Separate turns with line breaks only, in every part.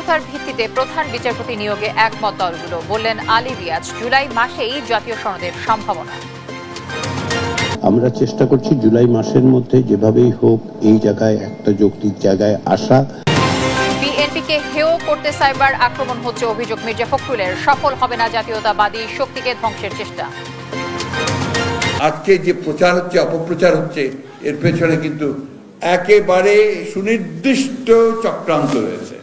সমঝোতার ভিত্তিতে প্রধান বিচারপতি নিয়োগে একমত দলগুলো, বললেন আলী রিয়াজ। জুলাই মাসেই জাতীয় সনদের সম্ভাবনা।
আমরা চেষ্টা করছি জুলাই মাসের মধ্যে যেভাবেই হোক এই জায়গায় একটা যৌক্তিক জায়গায় আসা।
বিএনপিকে হেয় করতে সাইবার আক্রমণ হচ্ছে অভিযোগ মির্জা ফখরুলের। সফল হবে না জাতীয়তাবাদী শক্তিকে ধ্বংসের চেষ্টা।
আজকে যে প্রচার হচ্ছে, অপপ্রচার হচ্ছে, এর পেছনে কিন্তু একেবারে সুনির্দিষ্ট চক্রান্ত রয়েছে।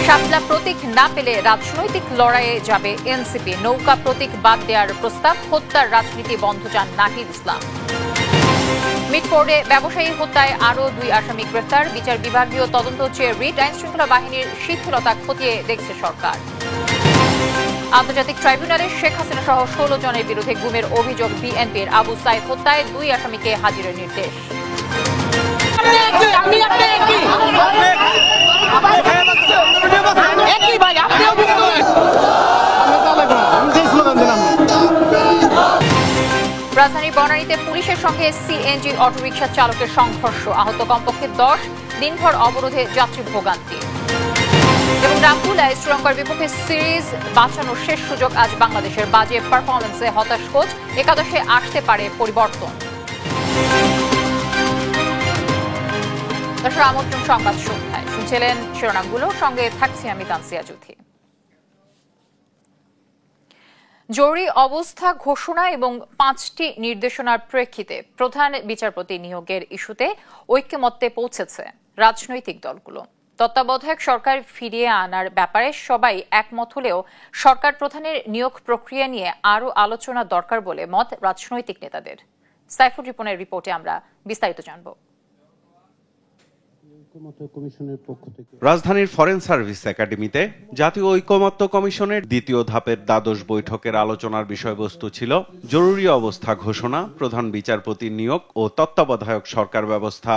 শাপলা প্রতীক না পেলে রাজনৈতিক লড়াইয়ে যাবে এনসিপি। নৌকা প্রতীক বাদ দেওয়ার প্রস্তাব। হত্যার রাজনীতি বন্ধ চান নাহিদ ইসলাম। মিটফোর্ডে ব্যবসায়ী হত্যায় আরও 2 আসামি গ্রেফতার। বিচার বিভাগীয় তদন্ত চেয়ে রিট। আইন শৃঙ্খলা বাহিনীর শিথিলতা খতিয়ে দেখছে সরকার। আন্তর্জাতিক ট্রাইব্যুনালে শেখ হাসিনা সহ 16 জনের বিরুদ্ধে গুমের অভিযোগ বিএনপির। আবু সাইদ হত্যায় 2 আসামিকে হাজিরের নির্দেশ। রাজধানীর বনানীতে পুলিশের সঙ্গে সিএনজি অটোরিকশা চালকের সংঘর্ষ। আহত কমপক্ষে 10। দিনভর অবরোধে যাত্রী ভোগান্তি। এবং রামপুলায় শ্রীলঙ্কার বিপক্ষে সিরিজ বাঁচানোর শেষ সুযোগ আজ বাংলাদেশের। বাজে পারফরমেন্সে হতাশ কোচ। একাদশে আসতে পারে পরিবর্তন। দর্শক, আমন্ত্রণ সংবাদ সন্ধ্যায়। শুনছিলেন শিরোনামগুলো, সঙ্গে থাকছি আমি তানসিয়া জুথি। জরুরি অবস্থা ঘোষণা এবং 5টি নির্দেশনার প্রেক্ষিতে প্রধান বিচারপতি নিয়োগের ইস্যুতে ঐক্যমত্যে পৌঁছেছে রাজনৈতিক দলগুলো। তত্ত্বাবধায়ক সরকার ফিরিয়ে আনার ব্যাপারে সবাই একমত হলেও সরকার প্রধানের নিয়োগ প্রক্রিয়া নিয়ে আরও আলোচনা দরকার বলে মত রাজনৈতিক নেতাদের। সাইফুর রিপনের রিপোর্টে আমরা বিস্তারিত জানব।
রাজধানীর ফরেন সার্ভিস একাডেমিতে জাতীয় ঐকমত্য কমিশনের দ্বিতীয় ধাপের দ্বাদশ বৈঠকের আলোচনার বিষয়বস্তু ছিল জরুরি অবস্থা ঘোষণা, প্রধান বিচারপতি নিয়োগ ও তত্ত্বাবধায়ক সরকার ব্যবস্থা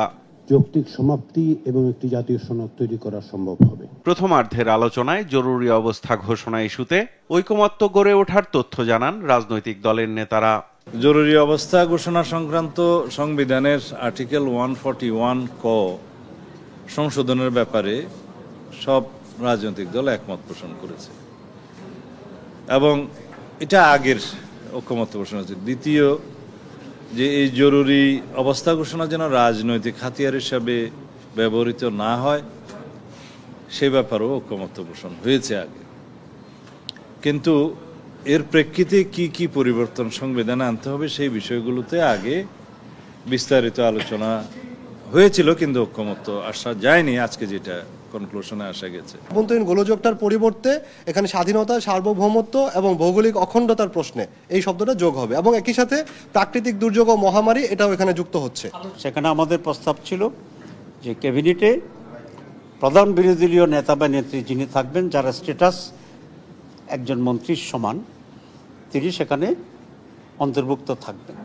যৌক্তিক সমাপ্তি এবং একটি জাতীয় সনদ তৈরি করা সম্ভব হবে।
প্রথমার্ধের আলোচনায় জরুরি অবস্থা ঘোষণা ইস্যুতে ঐকমত্য গড়ে ওঠার তথ্য জানান রাজনৈতিক দলের নেতারা।
জরুরি অবস্থা ঘোষণা সংক্রান্ত সংবিধানের আর্টিকেল 141 ক সংশোধনের ব্যাপারে সব রাজনৈতিক দল একমত পোষণ করেছে এবং এটা আগের ঐকমত্য ঘোষণা হচ্ছে। দ্বিতীয়, যে এই জরুরি অবস্থা ঘোষণা যেন রাজনৈতিক হাতিয়ার হিসাবে ব্যবহৃত না হয় সে ব্যাপারেও ঐকমত্য পোষণ হয়েছে আগে। কিন্তু এর প্রেক্ষিতে কি কি পরিবর্তন সংবিধানে আনতে হবে সেই বিষয়গুলোতে আগে বিস্তারিত আলোচনা হয়েছিল, কিন্তু ঐকমত্য আসা যায়নি। আজকে যেটা কনক্লুশনে আসা গেছে,
অভ্যন্তরীণ গোলযোগটার পরিবর্তে এখানে স্বাধীনতা, সার্বভৌমত্ব এবং ভৌগোলিক অখণ্ডতার প্রশ্নে এই শব্দটা যোগ হবে এবং একই সাথে প্রাকৃতিক দুর্যোগ ও মহামারী এটাও এখানে যুক্ত হচ্ছে।
সেখানে আমাদের প্রস্তাব ছিল যে ক্যাবিনেটে প্রধান বিরোধী দলীয় নেতা বা নেত্রী যিনি থাকবেন, যারা স্ট্যাটাস একজন মন্ত্রীর সমান, তিনি সেখানে অন্তর্ভুক্ত থাকবেন।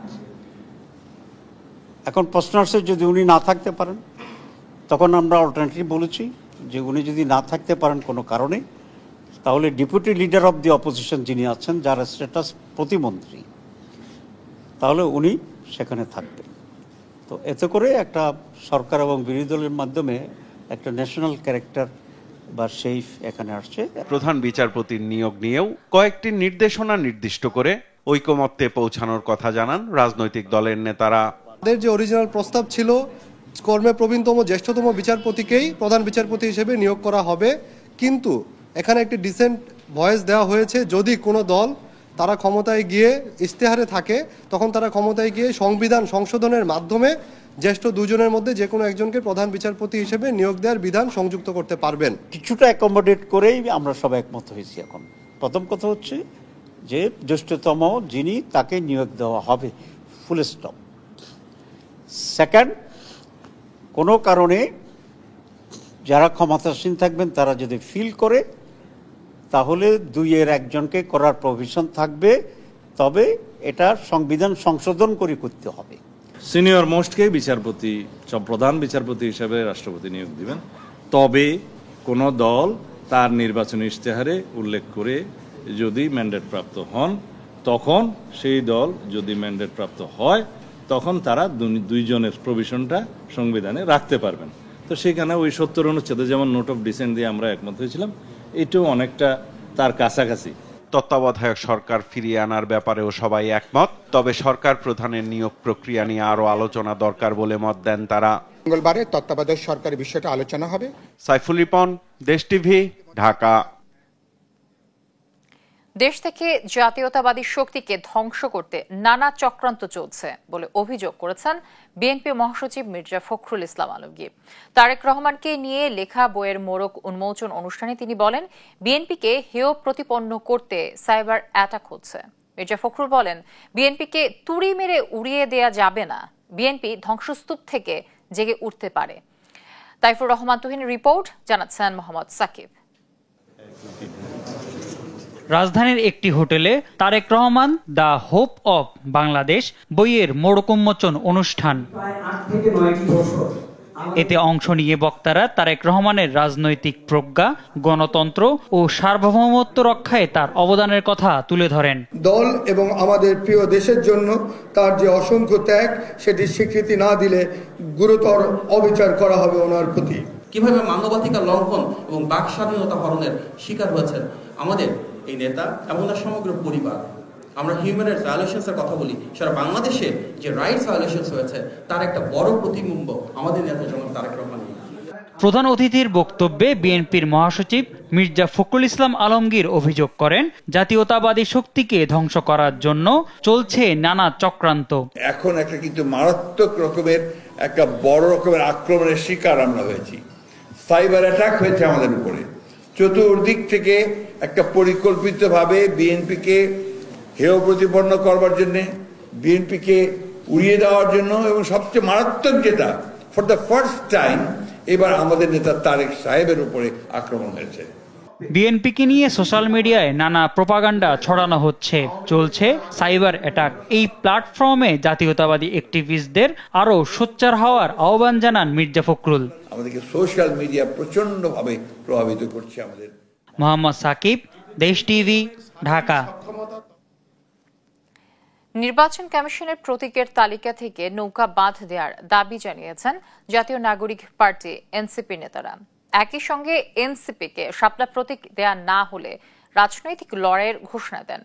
এখন প্রশ্ন আসছে যদি উনি না থাকতে পারেন, তখন আমরা অল্টারনেটিভ বলেছি যে উনি যদি না থাকতে পারেন কোনো কারণে, তাহলে deputy leader of the opposition যিনি আছেন, যার স্ট্যাটাস প্রতিমন্ত্রী, তাহলে উনি সেখানে থাকবেন। তো এতে করে একটা সরকার এবং বিরোধী দলের মাধ্যমে একটা ন্যাশনাল ক্যারেক্টার বা সেইফ এখানে আসছে।
প্রধান বিচারপতির নিয়োগ নিয়েও কয়েকটি নির্দেশনা নির্দিষ্ট করে ঐকমত্যে পৌঁছানোর কথা জানান রাজনৈতিক দলের নেতারা।
তাদের যে অরিজিনাল প্রস্তাব ছিল, কর্মে প্রবীণতম জ্যেষ্ঠতম বিচারপতিকেই প্রধান বিচারপতি হিসেবে নিয়োগ করা হবে, কিন্তু এখানে একটি ডিসেন্ট ভয়েস দেওয়া হয়েছে যদি কোনো দল তারা ক্ষমতায় গিয়ে ইশতেহারে থাকে, তখন তারা ক্ষমতায় গিয়ে সংবিধান সংশোধনের মাধ্যমে জ্যেষ্ঠ 2 জনের মধ্যে যে কোনো একজনকে প্রধান বিচারপতি হিসেবে নিয়োগ দেওয়ার বিধান সংযুক্ত করতে পারবেন।
কিছুটা অ্যাকোমোডেট করেই আমরা সবাই একমত হয়েছি। এখন প্রথম কথা হচ্ছে যে জ্যেষ্ঠতম যিনি, তাকে নিয়োগ দেওয়া হবে, ফুল স্টপ। সেকেন্ড, কোনো কারণে যারা ক্ষমতাসীন থাকবেন তারা যদি ফিল করে, তাহলে 2-এর একজনকে করার প্রভিশন থাকবে, তবে এটা সংবিধান সংশোধন করে করতে হবে।
সিনিয়র মোস্টকে বিচারপতি, প্রধান বিচারপতি হিসাবে রাষ্ট্রপতি নিয়োগ দিবেন, তবে কোনো দল তার নির্বাচনী ইশতেহারে উল্লেখ করে যদি ম্যান্ডেট প্রাপ্ত হন, তখন সেই দল যদি ম্যান্ডেট প্রাপ্ত হয় তখন তারা 2 জনের প্রভিশনটা সংবিধানে রাখতে পারবেন। তো সেখানে ওই 70 অনুচ্ছেদে যেমন নোট অফ ডিসেন্ট দিয়ে আমরা একমত হয়েছিলাম, এটাও অনেকটা তার কাছাকাছি।
তত্ত্বাবধায়ক সরকার ফিরিয়ে আনার ব্যাপারেও সবাই একমত, তবে সরকার প্রধানের নিয়োগ প্রক্রিয়া নিয়ে আরো আলোচনা দরকার বলে মত দেন তারা।
মঙ্গলবারে তত্ত্বাবধায়ক সরকারের বিষয়টা আলোচনা হবে।
সাইফুল রিপন, দেশ টিভি, ঢাকা।
দেশ থেকে জাতীয়তাবাদী শক্তিকে ধ্বংস করতে নানা চক্রান্ত চলছে বলে অভিযোগ করেছেন বিএনপি মহাসচিব মির্জা ফখরুল ইসলাম আলমগীর। তারেক রহমানকে নিয়ে লেখা বইয়ের মোড়ক উন্মোচন অনুষ্ঠানে তিনি বলেন, বিএনপিকে হেয় প্রতিপন্ন করতে সাইবার অ্যাটাক হচ্ছে। মির্জা ফখরুল বলেন, বিএনপিকে তুড়ি মেরে উড়িয়ে দেয়া যাবে না, বিএনপি ধ্বংসস্তূপ থেকে জেগে উঠতে পারে। তাইফুর রহমান তুহিনের রিপোর্ট, জানাচ্ছেন মোহাম্মদ সাকিব।
রাজধানীর একটি হোটেলে Tarek Rahman the hope of Bangladesh বইয়ের মোড়ক উন্মোচন অনুষ্ঠান। এতে অংশ নিয়ে বক্তারা তারেক রহমানের রাজনৈতিক প্রজ্ঞা, গণতন্ত্র ও সার্বভৌমত্ব রক্ষায় তার অবদানের কথা তুলে ধরেন।
দল এবং আমাদের প্রিয় দেশের জন্য তার যে অসংখ্য ত্যাগ, সেটি স্বীকৃতি না দিলে গুরুতর অবিচার করা হবে ওনার প্রতি।
কিভাবে মানবাধিকার লঙ্ঘন এবং বাক স্বাধীনতা হরণের শিকার হয়েছেন আমাদের এই নেতা এবং তার সমগ্র পরিবার। আমরা হিউম্যান রাইটস ভায়োলেশনস এর কথা বলি, সারা বাংলাদেশে যে রাইটস ভায়োলেশনস হয়েছে তার একটা বড় প্রতিবিম্ব আমাদের নেতা জনাব তারেক রহমান।
প্রধান অতিথির বক্তব্যে বিএনপির মহাসচিব মির্জা ফখরুল ইসলাম আলমগীর অভিযোগ করেন, জাতীয়তাবাদী শক্তিকে ধ্বংস করার জন্য চলছে নানা চক্রান্ত।
এখন একটা কিন্তু মারাত্মক রকমের একটা বড় রকমের আক্রমণের শিকার আমরা হয়েছি। সাইবার অ্যাটাক হয়েছে আমাদের উপরে। চতুর্দিক থেকে একটা পরিকল্পিতভাবে বিএনপিকে হেয় প্রতিপন্ন করবার জন্য, বিএনপিকে উড়িয়ে দেওয়ার জন্য, এবং সবচেয়ে মারাত্মক যেটা, ফর দ্য ফার্স্ট টাইম এবার আমাদের নেতা তারেক সাহেবের উপরে আক্রমণ হয়েছে।
বিএনপিকে নিয়ে সোশ্যাল মিডিয়ায় নানা প্রোপাগান্ডা ছড়ানো হচ্ছে, চলছে সাইবার অ্যাটাক। এই প্ল্যাটফর্মে জাতীয়তাবাদী অ্যাক্টিভিস্টদের আরো সোচ্চার হওয়ার আহ্বান জানান মির্জা ফখরুল।
আমাদেরকে সোশ্যাল মিডিয়া প্রচন্ডভাবে প্রভাবিত করছে। আমাদের
মোহাম্মদ সাকিব, দেশ টিভি, ঢাকা।
নির্বাচন কমিশনের প্রতীকের তালিকা থেকে নৌকা বাদ দেওয়ার দাবি জানিয়েছেন জাতীয় নাগরিক পার্টি এনসিপি নেতারা। একই সঙ্গে এনসিপিকে শাপলা প্রতীক দেয়া না হলে রাজনৈতিক লড়াইয়ের ঘোষণা দেন।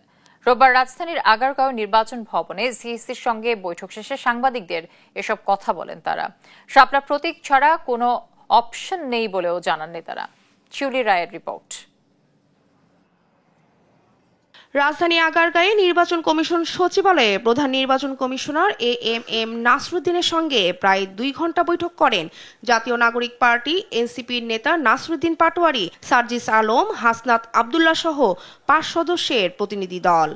রোববার রাজধানীর আগারগাঁও নির্বাচন ভবনে সিইসির সঙ্গে বৈঠক শেষে সাংবাদিকদের এসব কথা বলেন তারা। শাপলা প্রতীক ছাড়া কোনো অপশন নেই বলেও জানান নেতারা। শিউলি রায়ের রিপোর্ট।
রাজধানী আগারগাঁয়ে নির্বাচন কমিশন সচিবালয়ে প্রধান নির্বাচন কমিশনার এএমএম নাসরুদ্দিনের সঙ্গে প্রায় 2 ঘণ্টা বৈঠক করেন জাতীয় নাগরিক পার্টি এনসিপির নেতা নাসরুদ্দিন পাটোয়ারি, সার্জিস আলম, হাসনাত আব্দুল্লাহ সহ 5 সদস্যের প্রতিনিধি দল।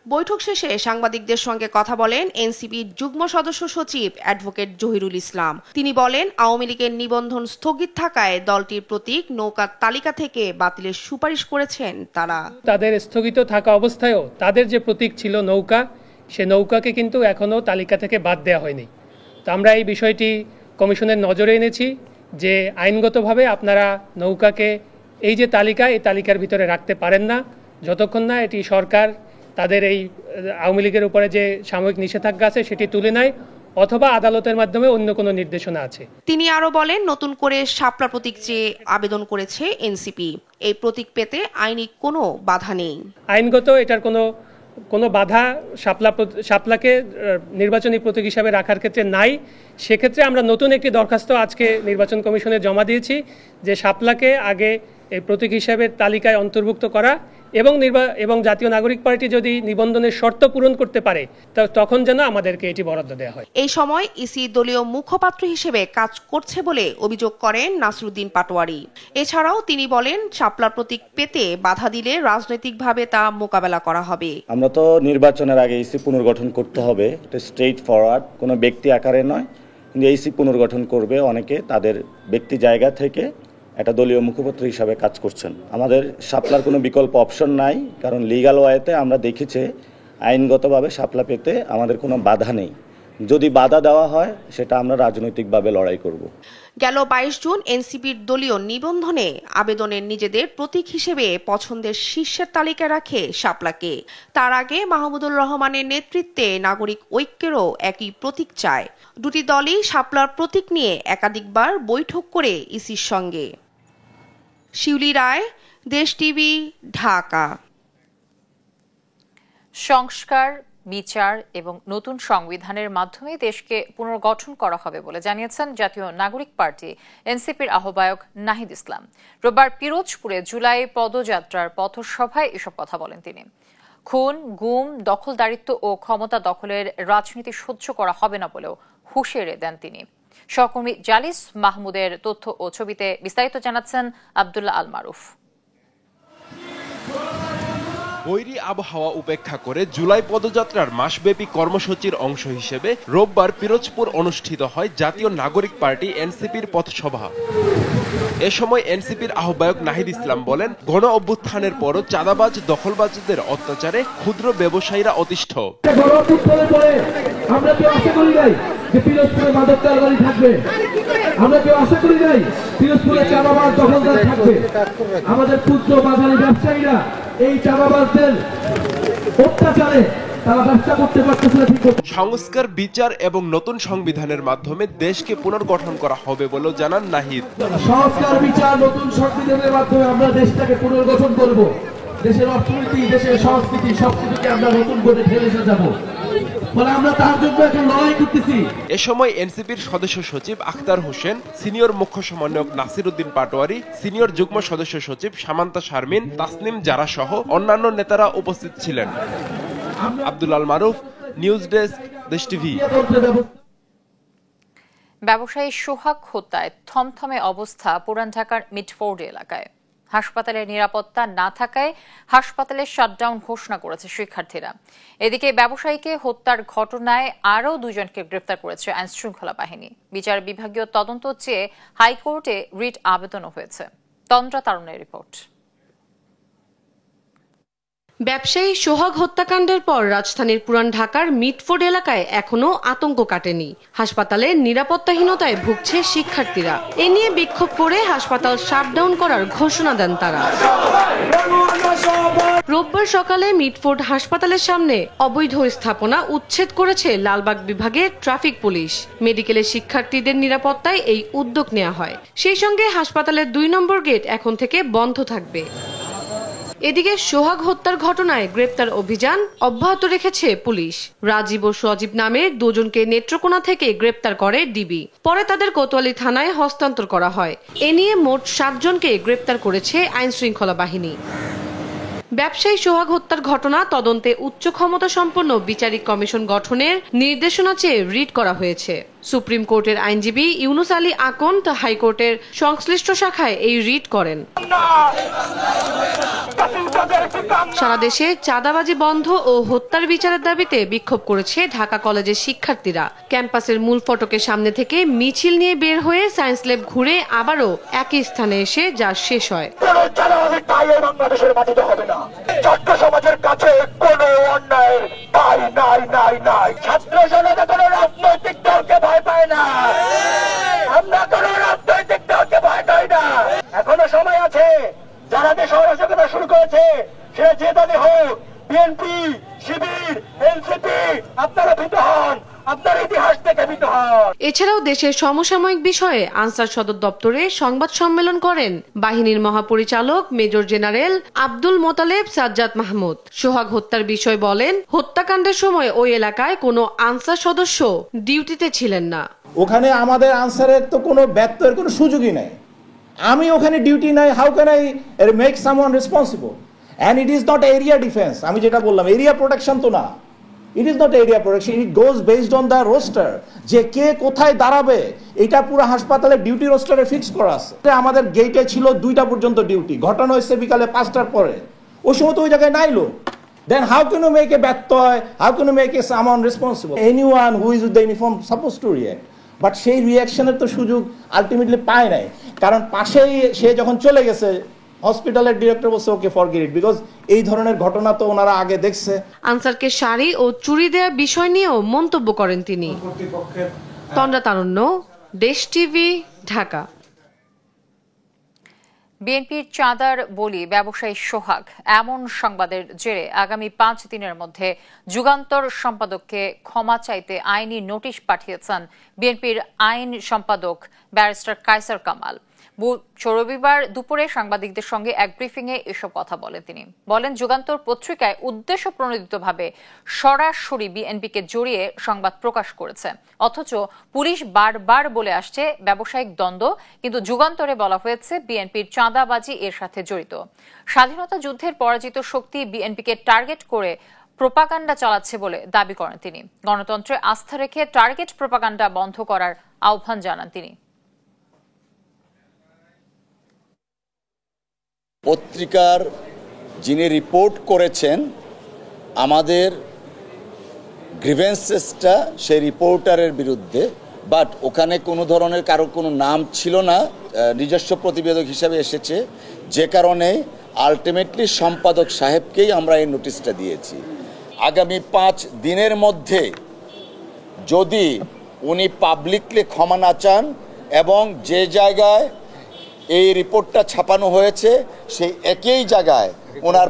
বৈঠক শেষে সাংবাদিকদের সঙ্গে কথা বলেন এনসিপির যুগ্ম সদস্য সচিব অ্যাডভোকেট জহিরুল ইসলাম। তিনি বলেন, আওয়ামী লীগের নিবন্ধন স্থগিত থাকায় দলটির প্রতীক নৌকার তালিকা থেকে বাতিলের সুপারিশ করেছেন তারা।
তাদের স্থগিত থাকা অবস্থায়ও তাদের যে প্রতীক ছিল নৌকা, সে নৌকাকে কিন্তু এখনো তালিকা থেকে বাদ দেওয়া হয়নি। তো আমরা এই বিষয়টি কমিশনের নজরে এনেছি যে আইনগতভাবে আপনারা নৌকাকে এই যে তালিকা, এই তালিকার ভিতরে রাখতে পারেন না যতক্ষণ না এটি সরকার তাদের এই আওয়ামী লীগের উপরে যে সাময়িক নিষেধাজ্ঞা আছে সেটি তুলে নেয়, অথবা আদালতের মাধ্যমে অন্য কোনো নির্দেশনা আছে।
তিনি আরো বলেন, নতুন করে শাপলা প্রতীক চেয়ে আবেদন করেছে এনসিপি। এই প্রতীক পেতে আইনি কোনো বাধা নেই।
আইনগত এটার কোনো বাধা শাপলাকে নির্বাচনী প্রতীক হিসাবে রাখার ক্ষেত্রে নাই। সেক্ষেত্রে আমরা নতুন একটি দরখাস্ত আজকে নির্বাচন কমিশনে জমা দিয়েছি যে শাপলাকে আগে এই প্রতীক হিসাবে তালিকায় অন্তর্ভুক্ত করা, এবং জাতীয় নাগরিক পার্টি যদি নিবন্ধনের শর্ত পূরণ করতে পারে তখন যেন আমাদেরকে এটি বরাদ্দ দেওয়া হয়।
এই সময় ইসি দলীয় মুখপাত্র হিসেবে কাজ করছে বলে অভিযোগ করেন নাসরুদ্দিন পাটোয়ারি। এছাড়াও তিনি বলেন, শাপলা প্রতীক পেতে বাধা দিলে রাজনৈতিকভাবে তা মোকাবেলা করা হবে।
আমরা তো নির্বাচনের আগে ইসি পুনর্গঠন করতে হবে, এটা স্ট্রেইট ফরওয়ার্ড, কোনো ব্যক্তি আকারে নয়। কিন্তু ইসি পুনর্গঠন করবে অনেকে তাদের ব্যক্তি জায়গা থেকে একটা দলীয় মুখপাত্র হিসাবে কাজ করছেন। আমাদের শাপলার কোনো বিকল্প অপশন নাই, কারণ লিগ্যাল ওয়েতে আমরা দেখেছি আইনগতভাবে শাপলা পেতে আমাদের কোনো বাধা নেই। যদি বাধা দেওয়া হয় সেটা আমরা রাজনৈতিকভাবে লড়াই করব।
গেল 22 জুন এনসিপির দলীয় নিবন্ধনে আবেদনের নিজেদের প্রতীক হিসেবে পছন্দের শীর্ষের তালিকায় রাখে শাপলাকে। তার আগে মাহমুদুর রহমানের নেতৃত্বে নাগরিক ঐক্যেরও একই প্রতীক চায়। দুটি দলই শাপলার প্রতীক নিয়ে একাধিকবার বৈঠক করে ইসির সঙ্গে। শিউলি রায়, দেশ টিভি, ঢাকা।
সংস্কার, বিচার এবং নতুন সংবিধানের মাধ্যমে দেশকে পুনর্গঠন করা হবে বলে জানিয়েছেন জাতীয় নাগরিক পার্টি এনসিপির আহ্বায়ক নাহিদ ইসলাম। রোববার পিরোজপুরে জুলাই পদযাত্রার পথসভায় এসব কথা বলেন তিনি। খুন, গুম, দখলদারিত্ব ও ক্ষমতা দখলের রাজনীতি সহ্য করা হবে না বলেও হুঁশিয়ারি দেন তিনি। সহকর্মী জালিস মাহমুদের তথ্য ও ছবিতে বিস্তারিত জানাচ্ছেন আব্দুল্লাহ আল মারুফ।
বৈরী আবহাওয়া উপেক্ষা করে জুলাই পদযাত্রার মাসব্যাপী কর্মসূচির অংশ হিসেবে রোববার পিরোজপুর অনুষ্ঠিত হয় জাতীয় নাগরিক পার্টি এনসিপির পথসভা। এ সময় এনসিপির আহ্বায়ক নাহিদ ইসলাম বলেন, গণ অভ্যুত্থানের পরও চাঁদাবাজ দখলবাজদের অত্যাচারে ক্ষুদ্র ব্যবসায়ীরা অতিষ্ঠ।
আমরা কেউ আশা করি নাই যে পিরোজপুরে মাদক কারবারি থাকবে, আমরা কেউ আশা করি নাই পিরোজপুরে চাঁদাবাজ দখলদার থাকবে। আমাদের ক্ষুদ্র বাজারি ব্যবসায়ীরা এই চাঁদাবাজদের অত্যাচারে তারা ব্যবসা করতে পারতেছে না।
সংস্কার, বিচার এবং নতুন সংবিধানের মাধ্যমে দেশকে পুনর্গঠন করা হবে বলেও জানান নাহিদ।
সংস্কার, বিচার, নতুন সংবিধানের মাধ্যমে আমরা দেশটাকে পুনর্গঠন করব। দেশের অর্থনীতি, দেশের সংস্কৃতি সবকিছুকে আমরা নতুন করে ঢেলে সাজাবো। আমরা তার জন্য এখন লড়াই করতেছি।
এ সময় এনসিপির সদস্য সচিব আখতার হোসেন, সিনিয়র মুখ্য সমন্বয়ক নাসির উদ্দিন পাটোয়ারি, সিনিয়র যুগ্ম সদস্য সচিব সামান্তা শারমিন, তাসনিম জারা সহ অন্যান্য নেতারা উপস্থিত ছিলেন। আব্দুল্লাহ আল মারুফ, নিউজ ডেস্ক, দেশ টিভি।
ব্যবসায়ী সোহাগ হত্যায় থমথমে অবস্থা পুরান ঢাকার মিডফোর্ড এলাকায়। হাসপাতালের নিরাপত্তা না থাকায় হাসপাতালের শাটডাউন ঘোষণা করেছে শিক্ষার্থীরা। এদিকে ব্যবসায়ীকে হত্যার ঘটনায় আরও 2 জনকে গ্রেফতার করেছে আইনশৃঙ্খলা বাহিনী। বিচার বিভাগীয় তদন্ত চেয়ে হাইকোর্টে রিট আবেদনও হয়েছে। তন্দ্রা তারুণের রিপোর্ট।
ব্যবসায়ী সোহাগ হত্যাকাণ্ডের পর রাজধানীর পুরান ঢাকার মিডফোর্ড এলাকায় এখনো আতঙ্ক কাটেনি। হাসপাতালে নিরাপত্তাহীনতায় ভুগছে শিক্ষার্থীরা। এ নিয়ে বিক্ষোভ করে হাসপাতাল শাটডাউন করার ঘোষণা দেন তারা। রোববার সকালে মিডফোর্ড হাসপাতালের সামনে অবৈধ স্থাপনা উচ্ছেদ করেছে লালবাগ বিভাগের ট্রাফিক পুলিশ। মেডিকেলের শিক্ষার্থীদের নিরাপত্তায় এই উদ্যোগ নেওয়া হয়। সেই সঙ্গে হাসপাতালের 2 নম্বর গেট এখন থেকে বন্ধ থাকবে। এদিকে সোহাগ হত্যার ঘটনায় গ্রেপ্তার অভিযান অব্যাহত রেখেছে পুলিশ। রাজীব ও সজীব নামের 2 জনকে নেত্রকোনা থেকে গ্রেপ্তার করে ডিবি। পরে তাদের কোতোয়ালি থানায় হস্তান্তর করা হয়। এ নিয়ে মোট 7 জনকে গ্রেপ্তার করেছে আইনশৃঙ্খলা বাহিনী। ব্যবসায়ী সোহাগ হত্যার ঘটনা তদন্তে উচ্চ ক্ষমতা সম্পন্ন বিচারিক কমিশন গঠনের নির্দেশনা চেয়ে রিট করা হয়েছে। সুপ্রিম কোর্টের আইনজীবী ইউনুস আলী আকন হাইকোর্টের সংশ্লিষ্ট শাখায় এই রিট করেন। সারা দেশে চাঁদাবাজি বন্ধ ও হত্যার বিচারের দাবিতে বিক্ষোভ করেছে ঢাকা কলেজের শিক্ষার্থীরা। ক্যাম্পাসের মূল ফটকের সামনে থেকে মিছিল নিয়ে বের হয়ে সায়েন্স ল্যাব ঘুরে আবারও একই স্থানে এসে যা শেষ হয়।
ছাত্র সমাজের কাছে কোনো অন্যায়ের ঠাঁই নাই নাই নাই। ছাত্র জনতা কোনো রাজনৈতিক দলকে ভয় পায় না, আমরা কোনো রাজনৈতিক দলকে ভয় পাই না। এখনো সময় আছে। যারা দেশ অরাজকতা শুরু করেছে, সে যে দলই হোক, বিএনপি, শিবির, এনসিপি, আপনারা ভীত হন, আপনার ইতিহাস থেকে ভীত হন।
এছাড়াও দেশের সমসাময়িক বিষয়ে আনসার সদর দপ্তরে সংবাদ সম্মেলন করেন বাহিনীর মহাপরিচালক মেজর জেনারেল আব্দুল মোতালেব সাজ্জাদ মাহমুদ। সোহাগ হত্যার বিষয় বলেন, হত্যাকাণ্ডের সময় ওই এলাকায় কোনো আনসার সদস্য ডিউটিতে ছিলেন না।
ওখানে আমাদের আনসারের তো কোনো ব্যত্যয়ের কোনো সুযোগই নাই। আমি ওখানে ডিউটি নাই, how can I make someone responsible? And it is not area defence. আমি যেটা বললাম, এরিয়া প্রোটেকশন তো না। It is not area protection, it goes based on the roster, যে কে কোথায় দাঁড়াবে এটা পুরো হাসপাতালের ডিউটি রোস্টারে ফিক্স করা আছে। আমাদের গেটে ছিল 2টা পর্যন্ত ডিউটি, ঘটনা হয়েছে বিকালে 5টার পরে। ওই সময় তো ওই জায়গায় নাই লোক। Then how can you make a ব্যত্যয়? How can you make a someone responsible? Anyone who is with the uniform supposed to react. But সেই রিয়াকশনের তো সুযোগ আলটিমেটলি পায় নাই, কারণ পাশেই সে যখন চলে গেছে হসপিটালের ডিরেক্টর বলছে ওকে ফরগেট ইট, বিকজ এই ধরনের ঘটনা তো ওনারা আগে দেখছে।
আনসারকে শাড়ি ও চুড়ি দেওয়ার বিষয় নিয়েও মন্তব্য করেন তিনি। তন্দ্রা তারুণ্য, দেশ টিভি, ঢাকা।
বিএনপির চাঁদার বলি ব্যবসায়ী সোহাগ এমন সংবাদের জেরে আগামী 5 দিনের মধ্যে যুগান্তর সম্পাদককে ক্ষমা চাইতে আইনি নোটিশ পাঠিয়েছেন বিএনপির আইন সম্পাদক ব্যারিস্টার কায়সার কামাল। রবিবার দুপুরে সাংবাদিকদের সঙ্গে এক ব্রিফিংয়ে এসব কথা বলেন তিনি। বলেন, যুগান্তর পত্রিকায় উদ্দেশ্য প্রণোদিতভাবে সরাসরি বিএনপিকে জড়িয়ে সংবাদ প্রকাশ করেছে, অথচ পুলিশ বারবার বলে আসছে ব্যবসায়িক দ্বন্দ্ব, কিন্তু যুগান্তরে বলা হয়েছে বিএনপির চাঁদাবাজি এর সাথে জড়িত। স্বাধীনতা যুদ্ধের পরাজিত শক্তি বিএনপিকে টার্গেট করে প্রোপাগান্ডা চালাচ্ছে বলে দাবি করেন তিনি। গণতন্ত্রে আস্থা রেখে টার্গেট প্রোপাগান্ডা বন্ধ করার আহ্বান জানান তিনি।
পত্রিকার যিনি রিপোর্ট করেছেন, আমাদের গ্রিভেন্সেসটা সেই রিপোর্টারের বিরুদ্ধে, বাট ওখানে কোনো ধরনের কারো কোনো নাম ছিল না, নিজস্ব প্রতিবেদক হিসাবে এসেছে, যে কারণে আলটিমেটলি সম্পাদক সাহেবকেই আমরা এই নোটিশটা দিয়েছি। আগামী 5 দিনের মধ্যে যদি উনি পাবলিকলি ক্ষমা না চান এবং যে জায়গায় এই রিপোর্টটা ছাপানো হয়েছে সেই একই জায়গায় ওনার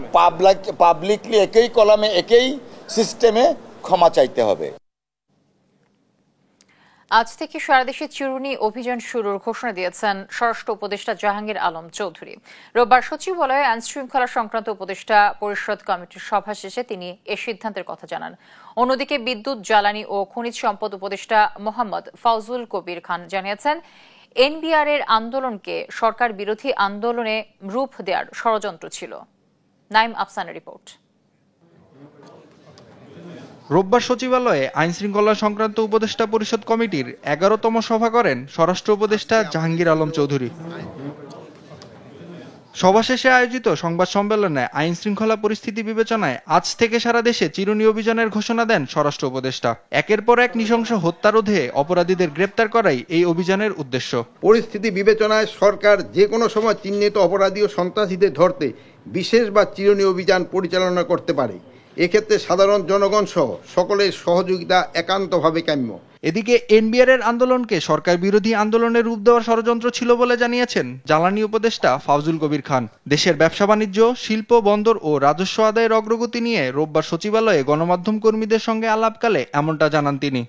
পাবলিকলি একই কলামে একই সিস্টেমে ক্ষমা চাইতে হবে।
আজ থেকে সারা দেশে চিরুনি অভিযান শুরুর ঘোষণা দিয়েছেন স্বরাষ্ট্র উপদেষ্টা জাহাঙ্গীর আলম চৌধুরী। রোববার সচিবালয়ে আইন শৃঙ্খলা সংক্রান্ত উপদেষ্টা পরিষদ কমিটির সভা শেষে তিনি এ সিদ্ধান্তের কথা জানান। অন্যদিকে বিদ্যুৎ, জ্বালানি ও খনিজ সম্পদ উপদেষ্টা মোহাম্মদ ফাউজুল কবির খান জানিয়েছেন, এনবিআর এর আন্দোলনকে সরকার বিরোধী আন্দোলনে রূপ দেওয়ার ষড়যন্ত্র ছিল। নাইম আফসানের রিপোর্ট।
রোববার সচিবালয়ে আইন শৃঙ্খলা সংক্রান্ত উপদেষ্টা পরিষদ কমিটির 11তম সভা করেন স্বরাষ্ট্র উপদেষ্টা জাহাঙ্গীর আলম চৌধুরী। সভা শেষে আয়োজিত সংবাদ সম্মেলনে আইন শৃঙ্খলা পরিস্থিতি বিবেচনায় আজ থেকে সারা দেশে চিরুনি অভিযানের ঘোষণা দেন স্বরাষ্ট্র উপদেষ্টা। একের পর এক নৃশংস হত্যা রোধে অপরাধীদের গ্রেপ্তার করাই এই অভিযানের উদ্দেশ্য।
পরিস্থিতি বিবেচনায় সরকার যে কোনো সময় চিহ্নিত অপরাধী ও সন্ত্রাসীদের ধরতে বিশেষ বা চিরুনি অভিযান পরিচালনা করতে পারে। এক্ষেত্রে সাধারণ জনগণ সহ সকলের সহযোগিতা একান্তভাবে কাম্য।
এদিকে এনবিআর এর আন্দোলনকে সরকার বিরোধী আন্দোলনের রূপ দেওয়ার ষড়যন্ত্র ছিল বলে জানিয়েছেন জ্বালানি উপদেষ্টা ফাউজুল কবির খান। দেশের ব্যবসা বাণিজ্য, শিল্প, বন্দর ও রাজস্ব আদায়ের অগ্রগতি নিয়ে রোববার সচিবালয়ে গণমাধ্যম কর্মীদের সঙ্গে আলাপকালে এমনটা জানান তিনি।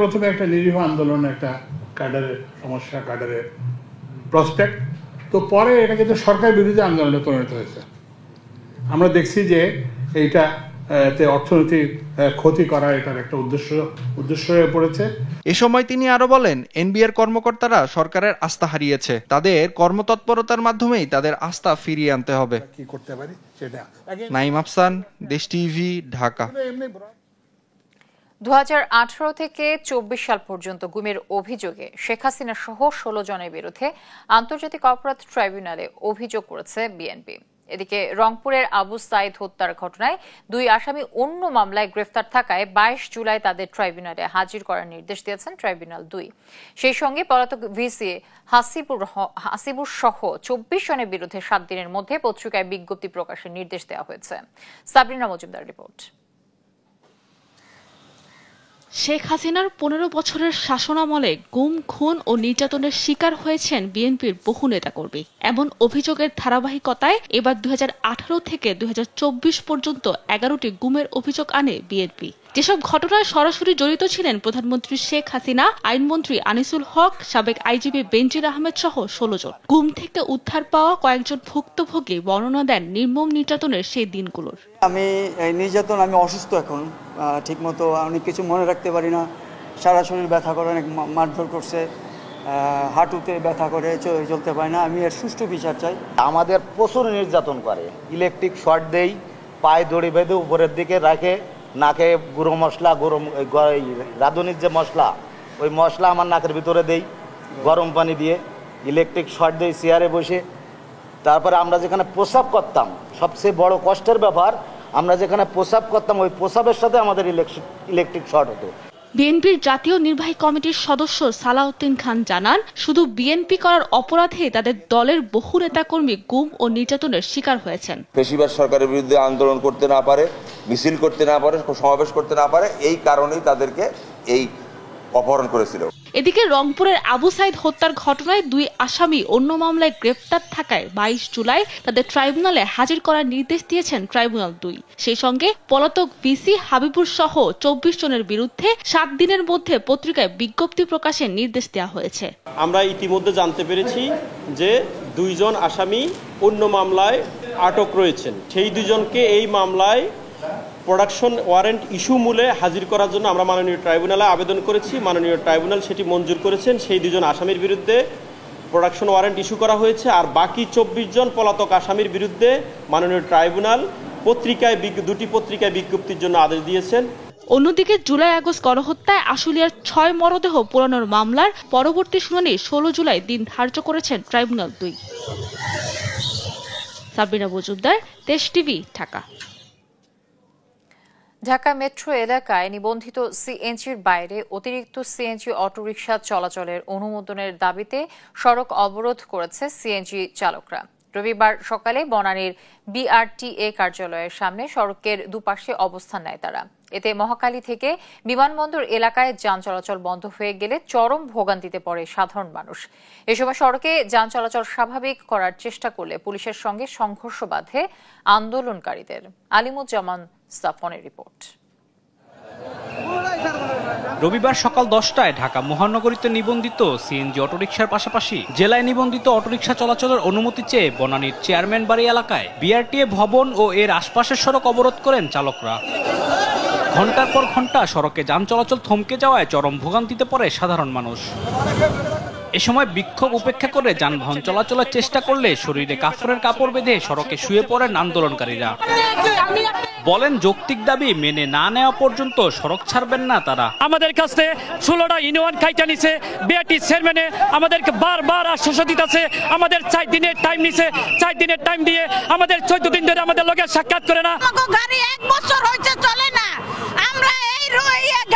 প্রথমে একটা নিরীহ আন্দোলন, একটা ক্যাডারের সমস্যা, ক্যাডারের প্রসপেক্ট, তো পরে এটা কিন্তু সরকার বিরোধী আন্দোলনে পরিণত হয়েছে। আমরা দেখছি যে এইটা অর্থনৈতিক ক্ষতি করা এটার একটা উদ্দেশ্য হয়ে পড়েছে।
এ সময় তিনি আরো বলেন, এনবিআর কর্মকর্তারা সরকারের আস্থা হারিয়েছে, তাদের কর্মতৎপরতার মাধ্যমেই তাদের আস্থা ফিরিয়ে আনতে হবে।
কি করতে পারি সেটা।
নাইম আফসান, দেশ টিভি, ঢাকা।
2018 থেকে 24 সাল পর্যন্ত গুমের অভিযোগে শেখ হাসিনা সহ 16 জনের বিরুদ্ধে আন্তর্জাতিক অপরাধ ট্রাইব্যুনালে অভিযোগ করেছে বিএনপি। এদিকে রংপুরের আবু সাইদ হত্যার ঘটনায় 2 আসামি অন্য মামলায় গ্রেফতার থাকায় 22 জুলাই তাদের ট্রাইব্যুনালে হাজির করার নির্দেশ দিয়েছেন ট্রাইব্যুনাল 2। সেই সঙ্গে পলাতক ভিসি হাসিবুর সহ 24 জনের বিরুদ্ধে 7 দিনের মধ্যে পত্রিকায় বিজ্ঞপ্তি প্রকাশের নির্দেশ দেওয়া হয়েছে। সাবরিনা মজুমদার রিপোর্ট।
শেখ হাসিনার 15 বছরের শাসনামলে গুম, খুন ও নির্যাতনের শিকার হয়েছেন বিএনপির বহু নেতাকর্মী। এমন অভিযোগের ধারাবাহিকতায় এবার 2018 থেকে 2024 পর্যন্ত 11টি গুমের অভিযোগ আনে বিএনপি। যেসব ঘটনায় সরাসরি জড়িত ছিলেন প্রধানমন্ত্রী শেখ হাসিনা, আইনমন্ত্রী আনিসুল হক, সাবেক আইজিপি বেনজির আহমেদ সহ 16 জন। গুম থেকে উদ্ধার পাওয়া কয়েকজন ভুক্তভোগী বর্ণনা দেন নির্মম নির্যাতনের সেই দিনগুলোর।
আমি অসুস্থ, এখন ঠিকমতো অনেক কিছু মনে রাখতে পারি না। সারা শরীর ব্যথা করে, অনেক মারধর করছে, হাঁটুতে ব্যথা করে, চলতে পারি না। আমি এর সুষ্ঠু বিচার চাই।
আমাদের প্রচুর নির্যাতন করে, ইলেকট্রিক শর্ট দেই, পায়ে দড়ি বেঁধে উপরের দিকে রাখে, নাকে গুঁড়ো মশলা, রাঁধুনির যে মশলা, ওই মশলা আমার নাকের ভিতরে দেই, গরম পানি দিয়ে ইলেকট্রিক শর্ট দেই চেয়ারে বসে। তারপরে আমরা যেখানে প্রসাব করতাম, সবচেয়ে বড় কষ্টের ব্যাপার, আমরা যেখানে প্রসাব করতাম ওই প্রসাবের সাথে আমাদের ইলেকট্রিক শর্ট হতো।
বিএনপির জাতীয় নির্বাহী কমিটির সদস্য সালাউদ্দিন খান জানান, শুধু বিএনপি করার অপরাধে তাদের দলের বহু নেতাকর্মী গুম ও নির্যাতনের শিকার হয়েছেন।
পেশিবাদ সরকারের বিরুদ্ধে আন্দোলন করতে না পারে, মিছিল করতে না পারে, সমাবেশ করতে না পারে, এই কারণেই তাদেরকে এই অপহরণ করেছিল।
এদিকে রংপুরের আবু সাইদ হত্যার ঘটনায় 2 আসামি অন্য মামলায় গ্রেপ্তার থাকায় 22 জুলাই তাদের ট্রাইব্যুনালে হাজির করার নির্দেশ দিয়েছেন ট্রাইব্যুনাল 2। সেই সঙ্গে পলাতক ভিসি হাবিবুর সহ 24 জনের বিরুদ্ধে 7 দিনের মধ্যে পত্রিকায় বিজ্ঞপ্তি প্রকাশের নির্দেশ দেওয়া হয়েছে।
আমরা ইতিমধ্যে জানতে পেরেছি যে 2 জন আসামি অন্য মামলায় আটক রয়েছেন। সেই 2 জনকে এই মামলায় প্রোডাকশন ওয়ারেন্ট ইস্যু মূলে হাজির করার জন্য আমরা মাননীয় ট্রাইব্যুনালে আবেদন করেছি। মাননীয় ট্রাইব্যুনাল সেটি মঞ্জুর করেছেন। সেই 2 জন আসামির বিরুদ্ধে প্রোডাকশন ওয়ারেন্ট ইস্যু করা হয়েছে। আর বাকি 24 জন পলাতক আসামির বিরুদ্ধে মাননীয় ট্রাইব্যুনাল দুটি পত্রিকায় বিজ্ঞপ্তির জন্য আদেশ দিয়েছেন।
অন্যদিকে জুলাই আগস্ট গণহত্যায় আশুলিয়ার 6 মরদেহ পোড়ানোর মামলার পরবর্তী শুনানি 16 জুলাই দিন ধার্য করেছেন ট্রাইব্যুনাল 2। সাবিনা মজুমদার, দেশ টিভি, ঢাকা।
ঢাকা মেট্রো এলাকায় নিবন্ধিত সিএনজির বাইরে অতিরিক্ত সিএনজি অটোরিকশা চলাচলের অনুমোদনের দাবিতে সড়ক অবরোধ করেছে সিএনজি চালকরা। রবিবার সকালে বনানীর বিআরটিএ কার্যালয়ের সামনে সড়কের দুপাশে অবস্থান নেয় তারা। এতে মহাখালী থেকে বিমানবন্দর এলাকায় যান চলাচল বন্ধ হয়ে গেলে চরম ভোগান্তিতে পড়ে সাধারণ মানুষ। এ সময় সড়কে যান চলাচল স্বাভাবিক করার চেষ্টা করলে পুলিশের সঙ্গে সংঘর্ষ বাধে আন্দোলনকারীদের। আলিমুজ্জামান সাফনের রিপোর্ট।
রবিবার সকাল 10টায় ঢাকা মহানগরীতে নিবন্ধিত সিএনজি অটোরিকশার পাশাপাশি জেলায় নিবন্ধিত অটোরিকশা চলাচলের অনুমতি চেয়ে বনানীর চেয়ারম্যান বাড়ি এলাকায় বিআরটিএ ভবন ও এর আশপাশের সড়ক অবরোধ করেন চালকরা। ঘণ্টার পর ঘণ্টা সড়কে যান চলাচল থমকে যাওয়ায় চরম ভোগান্তিতে পড়ে সাধারণ মানুষ। এ সময় বিক্ষোভ উপেক্ষা করে যানবাহন চলাচলের চেষ্টা করলে শরীরে কাফনের কাপড় বেঁধে সড়কে শুয়ে পড়েন আন্দোলনকারীরা। বলেন যৌক্তিক দাবি মেনে না নেওয়া পর্যন্ত সড়ক ছাড়বেন না তারা।
আমাদের কাছে 16টা ইউনিয়ন কাইটা নিছে, বিআরটি চেয়ারম্যানে আমাদেরকে বারবার আশ্বাস দিতেছে, আমাদের 4 দিনের টাইম নিছে, 4 দিনের টাইম দিয়ে আমাদের 14 দিন ধরে আমাদের লগে সাক্ষাৎ করে না।
গাড়ি 1 বছর হইছে চলে না, আমরা এই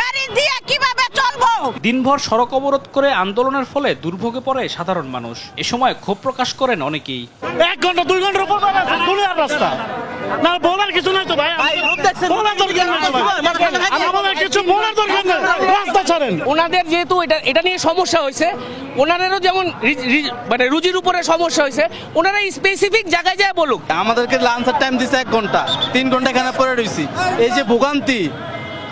গাড়ি দিয়ে কিভাবে চলবো?
দিনভর সড়ক অবরোধ করে আন্দোলনের ফলে দুর্ভোগে পড়ে সাধারণ মানুষ। এ সময় ক্ষোভ প্রকাশ করেন অনেকেই।
1 ঘন্টা 2 ঘন্টার উপর দুনিয়ার রাস্তা না, বলার কিছু নাই তো ভাই, বলার দরকার নাই, আমাদের কিছু বলার দরকার নাই, রাস্তা ছাড়েন।
ওনাদের যেহেতু এটা নিয়ে সমস্যা হয়েছে, ওনাদেরও যেমন মানে রুজির উপরে সমস্যা হয়েছে, ওনারা স্পেসিফিক জায়গায় যায় বলুক।
আমাদেরকে লাঞ্চের টাইম দিছে 1 ঘন্টা, 3 ঘন্টা এখানে পড়ে রয়েছি। এই যে ভোগান্তি,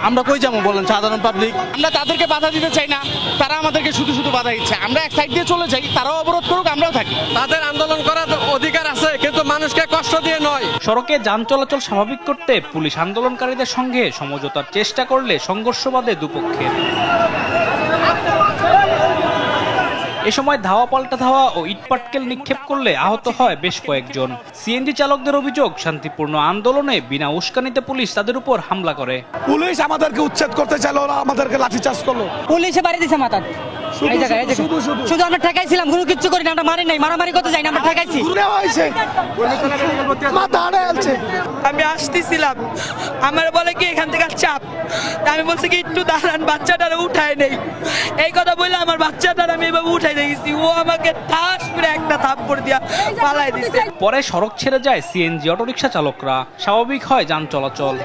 আমরা কই যাবো বলেন সাধারণ পাবলিক?
আমরা তাদেরকে বাধা দিতে চাই না, তারা আমাদেরকে শুধু বাধা দিচ্ছে। আমরা এক সাইড দিয়ে চলে যাই, তারাও অবরোধ করুক, আমরাও থাকি।
তাদের আন্দোলন করার অধিকার আছে, কিন্তু মানুষকে কষ্ট দিয়ে নয়।
সড়কে যান চলাচল স্বাভাবিক করতে পুলিশ আন্দোলনকারীদের সঙ্গে সমঝোতার চেষ্টা করলে সংঘর্ষ বাধে দুপক্ষের। এ সময় ধাওয়া পাল্টা ধাওয়া ও ইটপাটকেল নিক্ষেপ করলে আহত হয় বেশ কয়েকজন। সিএনজি চালকদের অভিযোগ, শান্তিপূর্ণ আন্দোলনে বিনা উস্কানিতে পুলিশ তাদের উপর হামলা করে।
পুলিশ আমাদেরকে উচ্ছেদ করতে চাইলো, ওরা আমাদেরকে লাঠিচার্জ করলো।
পুলিশে বাড়ি দিছে মাথা, শুধু আমরা ঠেকাইছিলাম, কোনো কিছু করি না, আমরা মারি নাই, মারামারি করতে যাই না, আমরা ঠেকাইছি। আমি আসতেছিলাম, আমার বলে কি এখান থেকে চাপ, আমি বলছি কি একটু দাঁড়ান, বাচ্চাটারে উঠায় নেই। এই কথা বললে আমার বাচ্চাটার আমি এভাবে উঠাই দেখেছি, ও আমাকে ঠাস করে একটা থাপ্পড় দিয়া পালাই দিছে।
পরে সড়ক ছেড়ে যায় সিএনজি অটোরিকশা চালকরা, স্বাভাবিক হয় যান চলাচল।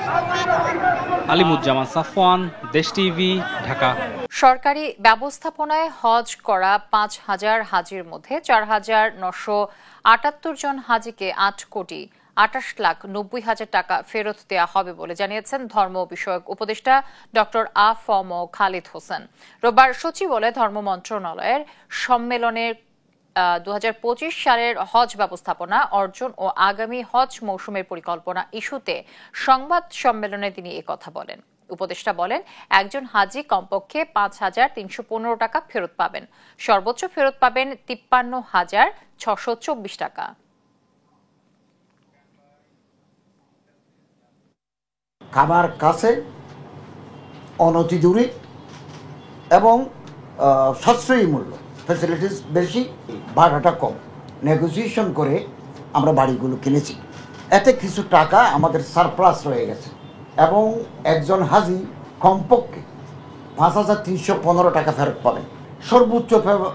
আলিমুজ্জামান সাফওয়ান, দেশ টিভি, ঢাকা।
সরকারি ব্যবস্থাপনায় হজ করা 5,000 হাজির মধ্যে 4,978 জন হাজিকে 8,28,90,000 টাকা ফেরত দেওয়া হবে বলে জানিয়েছেন ধর্ম বিষয়ক উপদেষ্টা ডক্টর আ.ফ.ম. খালিদ হোসেন। রোববার সচিবালয়ে ধর্ম মন্ত্রণালয়ের সম্মেলনের 2025 সালের হজ ব্যবস্থাপনা অর্জন ও আগামী হজ মৌসুমের পরিকল্পনা ইস্যুতে সংবাদ সম্মেলনে তিনি একথা বলেন। উপদেষ্টা বলেন, একজন হাজি কমপক্ষে 5,315 টাকা ফেরত পাবেন, সর্বোচ্চ ফেরত পাবেন 53,624 টাকা।
খাবার কাছে, অনতি দূরে এবং সাশ্রয়ী মূল্য, ফ্যাসিলিটিস বেশি, ভাড়াটা কম, নেগোসিয়েশন করে আমরা বাড়িগুলো কিনেছি। এতে কিছু টাকা আমাদের সারপ্লাস রয়ে গেছে এবং একজন হাজি কমপক্ষে 5,315 টাকা ফেরত পাবেন। সর্বোচ্চ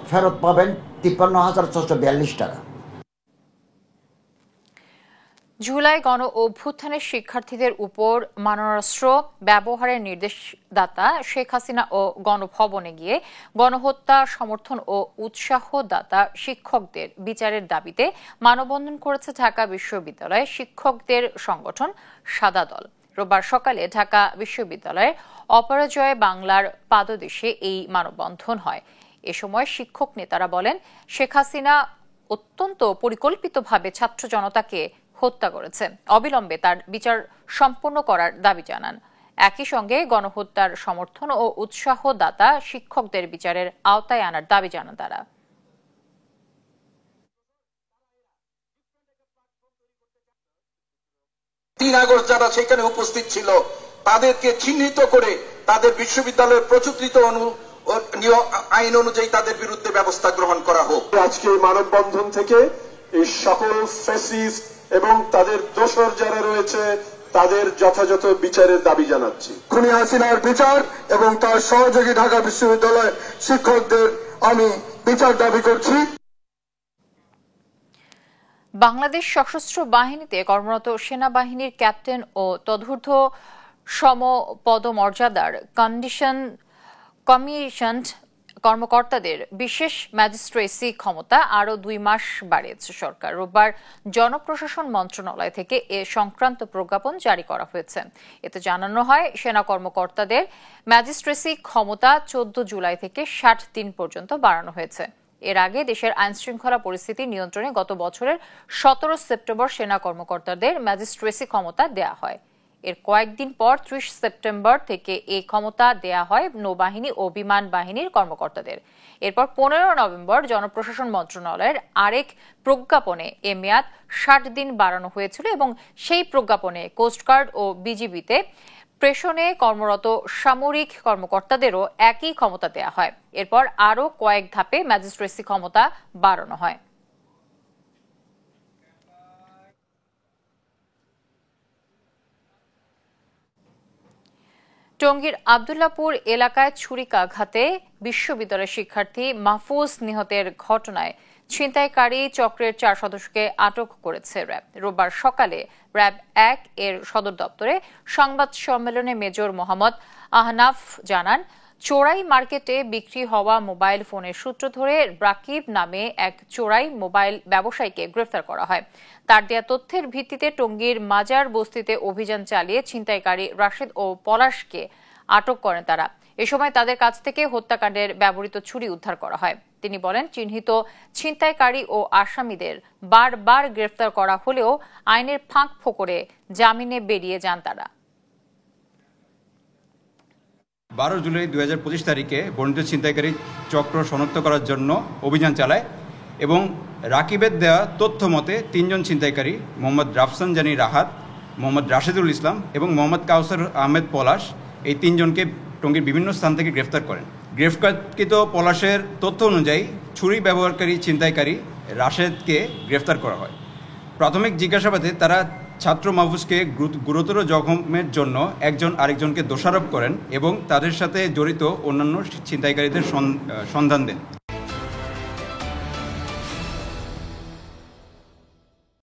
ফেরত পাবেন 53,642 টাকা।
জুলাই গণ অভ্যুত্থানের শিক্ষার্থীদের উপর মারণাস্ত্র ব্যবহারের নির্দেশদাতা শেখ হাসিনা ও গণভবনে গিয়ে গণহত্যা সমর্থন ও উৎসাহদাতা শিক্ষকদের বিচারের দাবিতে মানববন্ধন করেছে ঢাকা বিশ্ববিদ্যালয়ে শিক্ষকদের সংগঠন সাদা দল। রোববার সকালে ঢাকা বিশ্ববিদ্যালয়ের অপরাজয় বাংলার পাদদেশে এই মানববন্ধন হয়। এ সময় শিক্ষক নেতারা বলেন, শেখ হাসিনা অত্যন্ত পরিকল্পিতভাবে ছাত্র জনতাকে হত্যা করেছে, অবিলম্বে তার বিচার সম্পন্ন করার দাবি জানান। একই সঙ্গে গণহত্যার সমর্থন ও উৎসাহদাতা শিক্ষকদের বিচারের আওতায় আনার দাবি জানান তারা।
3 আগস্ট যারা সেখানে উপস্থিত ছিল তাদেরকে চিহ্নিত করে তাদের বিশ্ববিদ্যালয়ের প্রচলিত আইন অনুযায়ী তাদের বিরুদ্ধে ব্যবস্থা গ্রহণ করা হোক।
আজকে মানববন্ধন থেকে এই সকল ফ্যাসিস্ট এবং তাদের দোসর যারা রয়েছে তাদের যথাযথ বিচারের দাবি জানাচ্ছি। খুনি হাসিনার বিচার এবং তার সহযোগী ঢাকা বিশ্ববিদ্যালয়ের শিক্ষকদের আমি বিচার দাবি করছি।
বাংলাদেশ সশস্ত্র বাহিনীতে কর্মরত সেনাবাহিনীর ক্যাপ্টেন ও তদূর্ধ্ব সমপদমর্যাদার কমিশনড কর্মকর্তাদের বিশেষ ম্যাজিস্ট্রেসি ক্ষমতা আরও 2 মাস বাড়িয়েছে সরকার। রোববার জনপ্রশাসন মন্ত্রণালয় থেকে এ সংক্রান্ত প্রজ্ঞাপন জারি করা হয়েছে। এতে জানানো হয়, সেনা কর্মকর্তাদের ম্যাজিস্ট্রেসি ক্ষমতা 14 জুলাই থেকে 60 দিন পর্যন্ত বাড়ানো হয়েছে। এর আগে দেশের আইনশৃঙ্খলা পরিস্থিতি নিয়ন্ত্রণে গত বছরের 17 সেপ্টেম্বর সেনা কর্মকর্তাদের ম্যাজিস্ট্রেসি ক্ষমতা দেয়া হয়। এর কয়েকদিন পর 30 সেপ্টেম্বর থেকে এই ক্ষমতা দেয়া হয় নৌবাহিনী ও বিমান বাহিনীর কর্মকর্তাদের। এরপর 15 নভেম্বর জনপ্রশাসন মন্ত্রণালয়ের আরেক প্রজ্ঞাপনে এ মেয়াদ 60 দিন বাড়ানো হয়েছিল এবং সেই প্রজ্ঞাপনে কোস্টগার্ড ও বিজিবিতে প্রেষণে কর্মরত সামরিক কর্মকর্তাদেরও একই ক্ষমতা দেয়া হয়। এরপর আরও কয়েক ধাপে ম্যাজিস্ট্রেসি ক্ষমতা বাড়ানো হয়। টঙ্গীর আব্দুল্লাপুর এলাকায় ছুরিকাঘাতে বিশ্ববিদ্যালয়ের শিক্ষার্থী মাহফুজ নিহতের ঘটনায় ছিনতাইকারী চক্রের 4 সদস্যকে আটক করেছে র্যাব। রোববার সকালে র্যাব 1 এর সদর দপ্তরে সংবাদ সম্মেলনে মেজর মোহাম্মদ আহনাফ জানান, চোরাই মার্কেটে বিক্রি হওয়া মোবাইল ফোনের সূত্র ধরে রাকিব নামে এক চোরাই মোবাইল ব্যবসায়ীকে গ্রেফতার করা হয়। তার দেয়া তথ্যের ভিত্তিতে টঙ্গীর মাজার বস্তিতে অভিযান চালিয়ে ছিনতাইকারী রাশেদ ও পলাশকে আটক করেন তারা। এ সময় তাদের কাছ থেকে হত্যাকাণ্ডের ব্যবহৃত ছুরি উদ্ধার করা হয়। তিনি বলেন, চিহ্নিত ছিনতাইকারী ও আসামিদের বারবার গ্রেফতার করা হলেও আইনের ফাঁক ফোকরে জামিনে বেরিয়ে যান তারা।
12 জুলাই 2025 তারিখে বর্ণিত ছিনতাইকারী চক্র শনাক্ত করার জন্য অভিযান চালায় এবং রাকিবের দেওয়া তথ্য মতে 3 জন ছিনতাইকারী মোহাম্মদ রাফসান জানি রাহাত, মোহাম্মদ রাশেদুল ইসলাম এবং মোহাম্মদ কাউসার আহমেদ পলাশ এই 3 জনকে টঙ্গীর বিভিন্ন স্থান থেকে গ্রেফতার করেন। গ্রেফতারকৃত পলাশের তথ্য অনুযায়ী ছুরি ব্যবহারকারী ছিনতাইকারী রাশেদকে গ্রেফতার করা হয়। প্রাথমিক জিজ্ঞাসাবাদে তারা ছাত্র মাহফুজকে গুরুতর জখমের জন্য একজন আরেকজনকে দোষারোপ করেন এবং তাদের সাথে জড়িত অন্যান্য ছিনতাইকারীদের সন্ধান দেন।